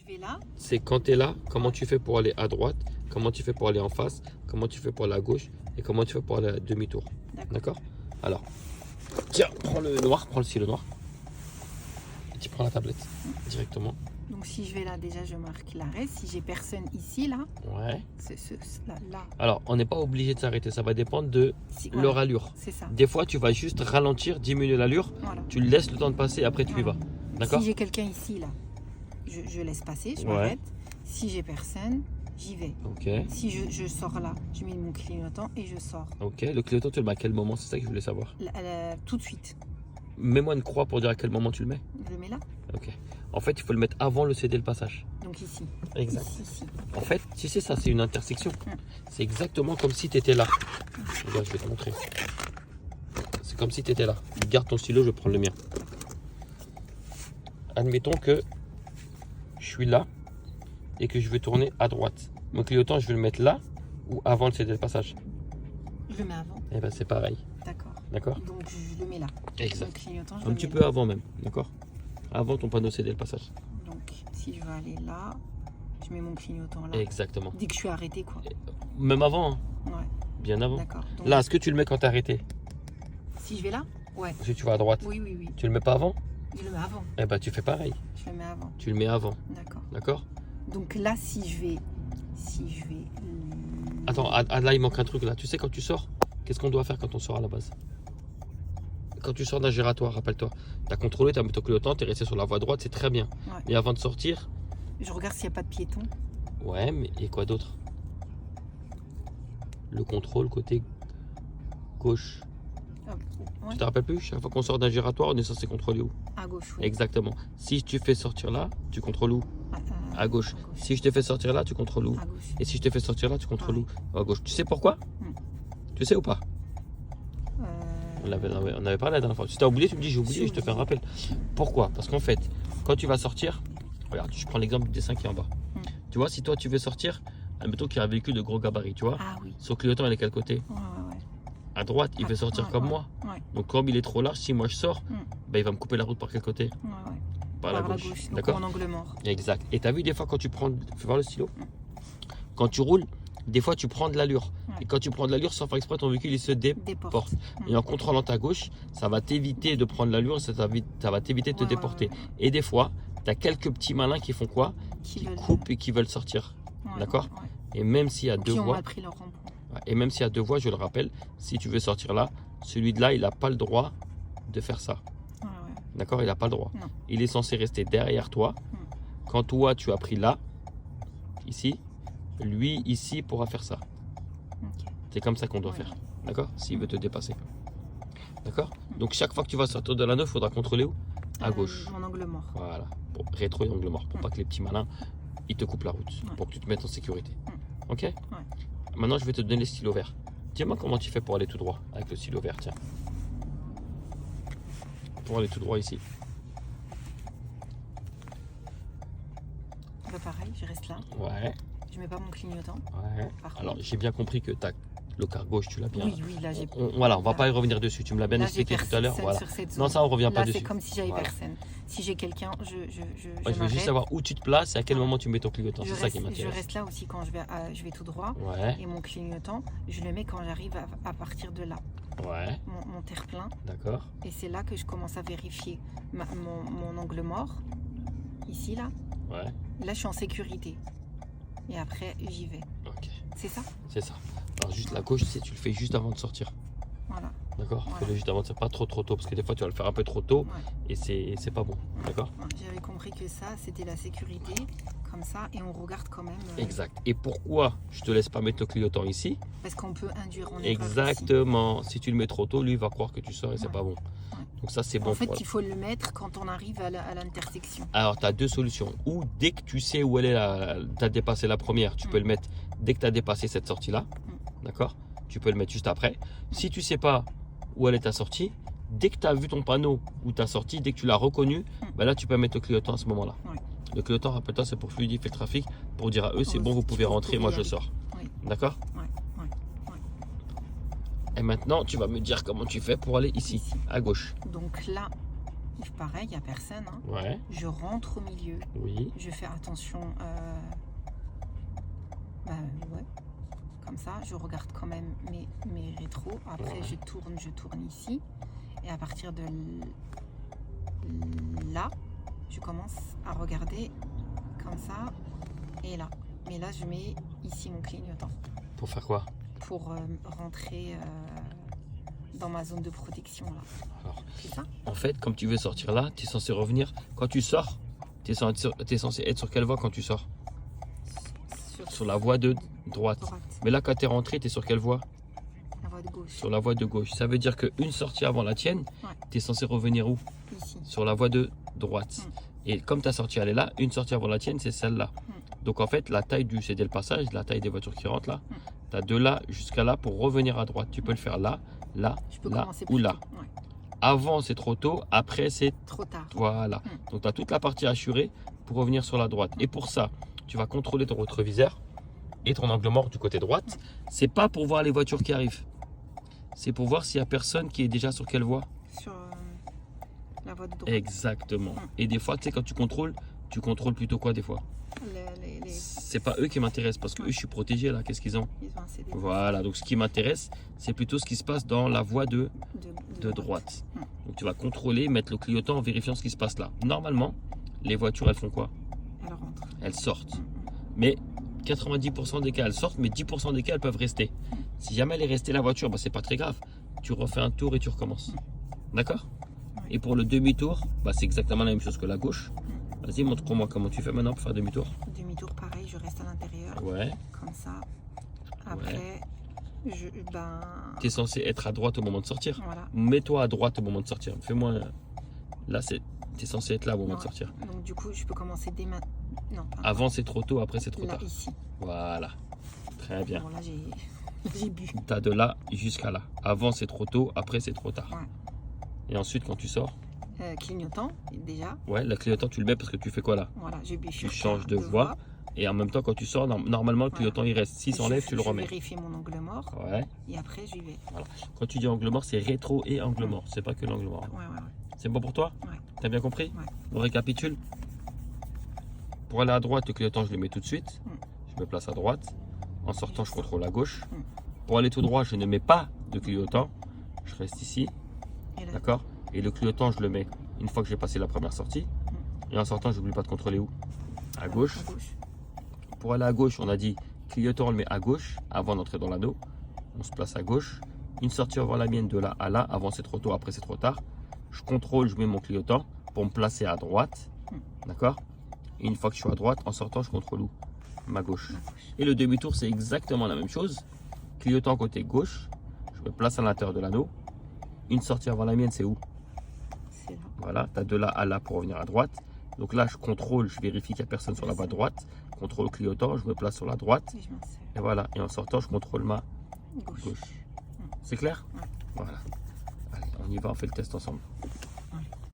vais là. C'est quand tu es là, comment tu fais pour aller à droite, comment tu fais pour aller en face, comment tu fais pour aller à gauche et comment tu fais pour aller à demi-tour. D'accord? Alors, tiens, prends le noir, prends le stylo noir. Et tu prends la tablette directement. Donc si je vais là, déjà je marque l'arrêt. Si j'ai personne ici, là, Ouais. là. Alors, on n'est pas obligé de s'arrêter, ça va dépendre de Voilà, leur allure. c'est ça. Des fois, tu vas juste ralentir, diminuer l'allure, Voilà. tu laisses le temps de passer et après tu y vas. D'accord? Si j'ai quelqu'un ici, là, je laisse passer, je Ouais. m'arrête. Si j'ai personne, j'y vais. Ok. Si je sors là, je mets mon clignotant et je sors. Ok. Le clignotant, tu le mets à quel moment? C'est ça que je voulais savoir. Tout de suite. Mets-moi une croix pour dire à quel moment tu le mets. Je le mets là. Ok. En fait, il faut le mettre avant le céder le passage. Donc ici. Exact. Ici. En fait, tu sais, ça, c'est une intersection. C'est exactement comme si tu étais là. Regarde, je vais te montrer. C'est comme si tu étais là. Garde ton stylo, je vais prendre le mien. Admettons que je suis là et que je veux tourner à droite. Mon clignotant, je vais le mettre là ou avant le céder le passage. Je le mets avant. Et ben c'est pareil. D'accord. D'accord? Donc je le mets là. Exact. Mon clignotant, je Un le petit mets peu là. avant même. D'accord? Avant ton panneau céder le passage. Donc si je veux aller là, je mets mon clignotant là. Exactement. Dès que je suis arrêté, quoi. Même avant, hein. Ouais. Bien avant. D'accord. Donc, Là, est-ce que tu le mets quand t'es arrêté? si je vais là, ouais. Si tu vas à droite, Oui, oui, oui. tu le mets pas avant? Je le mets avant. Eh ben tu fais pareil. Je le mets avant. Tu le mets avant. D'accord. D'accord? Donc là, si je vais. Attends, là il manque un truc là. Tu sais quand tu sors, qu'est-ce qu'on doit faire quand on sort à la base? Quand tu sors d'un giratoire, rappelle-toi, tu as contrôlé, tu as mis ton clignotant, tu es resté sur la voie droite, c'est très bien. Ouais. Mais avant de sortir, Je regarde s'il n'y a pas de piéton. ouais, mais et quoi d'autre? Le contrôle côté gauche. Ouais. Tu te rappelles plus? Chaque fois qu'on sort d'un giratoire, on est censé contrôler où? À gauche, oui. Exactement. Si tu fais sortir là, tu contrôles où? À gauche. Si je te fais sortir là, tu contrôles où? À gauche. Et si je te fais sortir là, tu contrôles Ouais. où? À gauche. Tu sais pourquoi? Tu sais ou pas? On avait parlé la dernière fois. Si tu as oublié, tu me dis j'ai oublié, je te fais un rappel. Pourquoi? Parce qu'en fait, quand tu vas sortir, regarde, je prends l'exemple du dessin qui est en bas. Tu vois, si toi tu veux sortir, admettons qu'il y a un véhicule de gros gabarit, tu vois, Ah oui. son clignotant il est quel côté? Ouais. À droite, il veut sortir comme moi. Ouais. Donc comme il est trop large, si moi je sors, ben, il va me couper la route par quel côté? Ouais. Par la la gauche. gauche. Donc D'accord? en angle mort. Exact. Et tu as vu des fois quand tu prends, fais voir le stylo, quand tu roules, des fois tu prends de l'allure. Ouais. Et quand tu prends de l'allure, sans faire exprès, ton véhicule il se déporte. Et en contrôlant ta gauche, ça va t'éviter de prendre l'allure, ça va t'éviter de te déporter. Et des fois, tu as quelques petits malins qui font quoi? Qui coupent et qui veulent sortir. D'accord? Et même s'il y a deux Qui ont voies, mal pris leur rond-point. et même s'il y a deux voies, je le rappelle, si tu veux sortir là, celui de là, il n'a pas le droit de faire ça. D'accord? Il n'a pas le droit. Non. Il est censé rester derrière toi. Quand toi, tu as pris là, ici, lui, ici, pourra faire ça. C'est comme ça qu'on doit faire. D'accord? S'il veut te dépasser. D'accord? Donc chaque fois que tu vas sortir de la 9, il faudra contrôler où? À gauche. Mon angle mort. Voilà. Pour rétro et angle mort. Pour pas que les petits malins, ils te coupent la route. Pour que tu te mettes en sécurité. Ok? Maintenant, je vais te donner les stylos verts. Dis-moi comment tu fais pour aller tout droit avec le stylo vert. Tiens. Pour aller tout droit ici. Bah pareil, je reste là. Ouais. Je mets pas mon clignotant. Ouais. Alors, j'ai bien compris que le quart gauche, tu l'as bien. Oui, là j'ai. Voilà, on va pas y revenir dessus. Tu me l'as bien expliqué tout à l'heure. Voilà. Non, ça, on revient pas dessus. C'est comme si j'avais personne. Si j'ai quelqu'un, je veux juste savoir où tu te places et à quel moment tu mets ton clignotant. C'est ça qui Je m'intéresse. reste là aussi quand je vais tout droit. Ouais. Et mon clignotant, je le mets quand j'arrive à partir de là. Ouais. Mon terre-plein. D'accord. Et c'est là que je commence à vérifier mon angle mort. Ici, là. Ouais. Là, je suis en sécurité. Et après, j'y vais. Ok. C'est ça? C'est ça. Alors, juste la gauche, tu le fais juste avant de sortir. Voilà. D'accord? Voilà. Fais-le juste avant de sortir, pas trop tôt, parce que des fois, tu vas le faire un peu trop tôt et c'est pas bon. D'accord? J'avais compris que ça, c'était la sécurité, comme ça, et on regarde quand même. Exact. Et pourquoi je te laisse pas mettre le clignotant ici? Parce qu'on peut induire en erreur. Exactement. Si tu le mets trop tôt, lui il va croire que tu sors et c'est pas bon. Donc ça, c'est bon. En fait, il faut le mettre quand on arrive à l'intersection. Alors, tu as deux solutions. Ou dès que tu sais où elle est, tu as dépassé la première, tu peux le mettre dès que tu as dépassé cette sortie-là. D'accord? Tu peux le mettre juste après. Si tu sais pas où elle est ta sortie, dès que tu as vu ton panneau ou ta sortie, dès que tu l'as reconnu, là, tu peux mettre le clignotant à ce moment-là. Le clignotant, rappelle-toi, c'est pour fluidifier le trafic, pour dire à eux, c'est bon, vous pouvez rentrer, moi je sors. D'accord? Et maintenant, tu vas me dire comment tu fais pour aller ici, à gauche. Donc là, Pareil, il n'y a personne. Hein. Ouais, Je rentre au milieu. oui. Je fais attention. Ouais. Comme ça, je regarde quand même mes rétros. Après, Ouais. je tourne ici. Et à partir de là, je commence à regarder comme ça et là. Mais là, je mets ici mon clignotant Pour faire quoi? pour rentrer dans ma zone de protection là. Alors, C'est ça? en fait, comme tu veux sortir là, tu es censé revenir. Quand tu sors, tu es censé être sur quelle voie quand tu sors? Sur la voie de droite. droite, Mais là, quand tu es rentré, tu es sur quelle voie? la voie de gauche. Sur la voie de gauche. Ça veut dire qu'une sortie avant la tienne, Ouais. tu es censé revenir où? Ici. Sur la voie de droite. Et comme ta sortie elle est là, une sortie avant la tienne, c'est celle-là. Donc en fait, la taille du CD le passage, la taille des voitures qui rentrent là, tu as de là jusqu'à là pour revenir à droite. Tu peux le faire là, là, Je peux là commencer ou plus là. tôt. Ouais. Avant, c'est trop tôt. Après, c'est Trop tard. voilà. Donc tu as toute la partie assurée pour revenir sur la droite. Et pour ça, tu vas contrôler ton rétroviseur et ton angle mort du côté droite. C'est pas pour voir les voitures qui arrivent. C'est pour voir s'il y a personne qui est déjà sur quelle voie. Sur la voie de droite. Exactement. Et des fois, tu sais, quand tu contrôles plutôt quoi des fois? C'est pas eux qui m'intéressent parce que eux, je suis protégé là. Qu'est-ce qu'ils ont? Ils ont un CD Voilà. Donc ce qui m'intéresse, c'est plutôt ce qui se passe dans la voie de de droite. Donc tu vas contrôler, mettre le clignotant en vérifiant ce qui se passe là. Normalement, les voitures, elles font quoi? Elle rentre. Elles sortent. Mais 90% des cas, elles sortent, mais 10% des cas, elles peuvent rester. Si jamais elle est restée la voiture, bah, c'est pas très grave. Tu refais un tour et tu recommences. D'accord? Et pour le demi-tour, bah, c'est exactement la même chose que la gauche. Vas-y, montre-moi comment tu fais maintenant pour faire demi-tour. Demi-tour, pareil, je reste à l'intérieur. Ouais. Comme ça. Après, Tu es censé être à droite au moment de sortir. voilà. Mets-toi à droite au moment de sortir. Fais-moi. Là, tu es censé être là au moment Non. de sortir. Donc du coup, je peux commencer dès maintenant. Non, pas Avant, c'est trop tôt, après, c'est trop là, tard. ici. Voilà. Très bien. Bon, là, j'ai bu. Tu as de là jusqu'à là. Avant, c'est trop tôt, après, c'est trop tard. Ouais. Et ensuite, quand tu sors, Clignotant, déjà. ouais, le clignotant, tu le mets parce que tu fais quoi là? Voilà, j'ai bu. Tu changes de voie. Et en même temps, quand tu sors, normalement, le clignotant, il reste. S'il s'enlève, tu le remets. Je vérifie mon angle mort. Ouais. Et après, j'y vais. Voilà. Quand tu dis angle mort, c'est rétro et angle mort. C'est pas que l'angle mort. Ouais. C'est bon pour toi? Ouais. T'as bien compris? Ouais. On récapitule. Pour aller à droite, le clignotant, je le mets tout de suite. Je me place à droite. En sortant, je contrôle à gauche. Pour aller tout droit, je ne mets pas de clignotant. Je reste ici. Et là, D'accord? Et le clignotant, je le mets une fois que j'ai passé la première sortie. Et en sortant, je n'oublie pas de contrôler où? À gauche. à gauche. Pour aller à gauche, on a dit clignotant, on le met à gauche avant d'entrer dans l'anneau. On se place à gauche. Une sortie avant la mienne de là à là. Avant, c'est trop tôt, après, c'est trop tard. Je contrôle, je mets mon clignotant pour me placer à droite. D'accord? Et une fois que je suis à droite, en sortant, je contrôle où? Ma gauche. Et le demi-tour, c'est exactement la même chose. Clignotant côté gauche. Je me place à l'intérieur de l'anneau. Une sortie avant la mienne, c'est où? C'est là. Voilà, tu as de là à là pour revenir à droite. Donc là, je contrôle, je vérifie qu'il n'y a personne sur la voie droite. Contrôle clignotant, je me place sur la droite. Et je m'insère. Et voilà, et en sortant, je contrôle ma Gauche. gauche. C'est clair? Ouais. Voilà. Allez, on y va, on fait le test ensemble.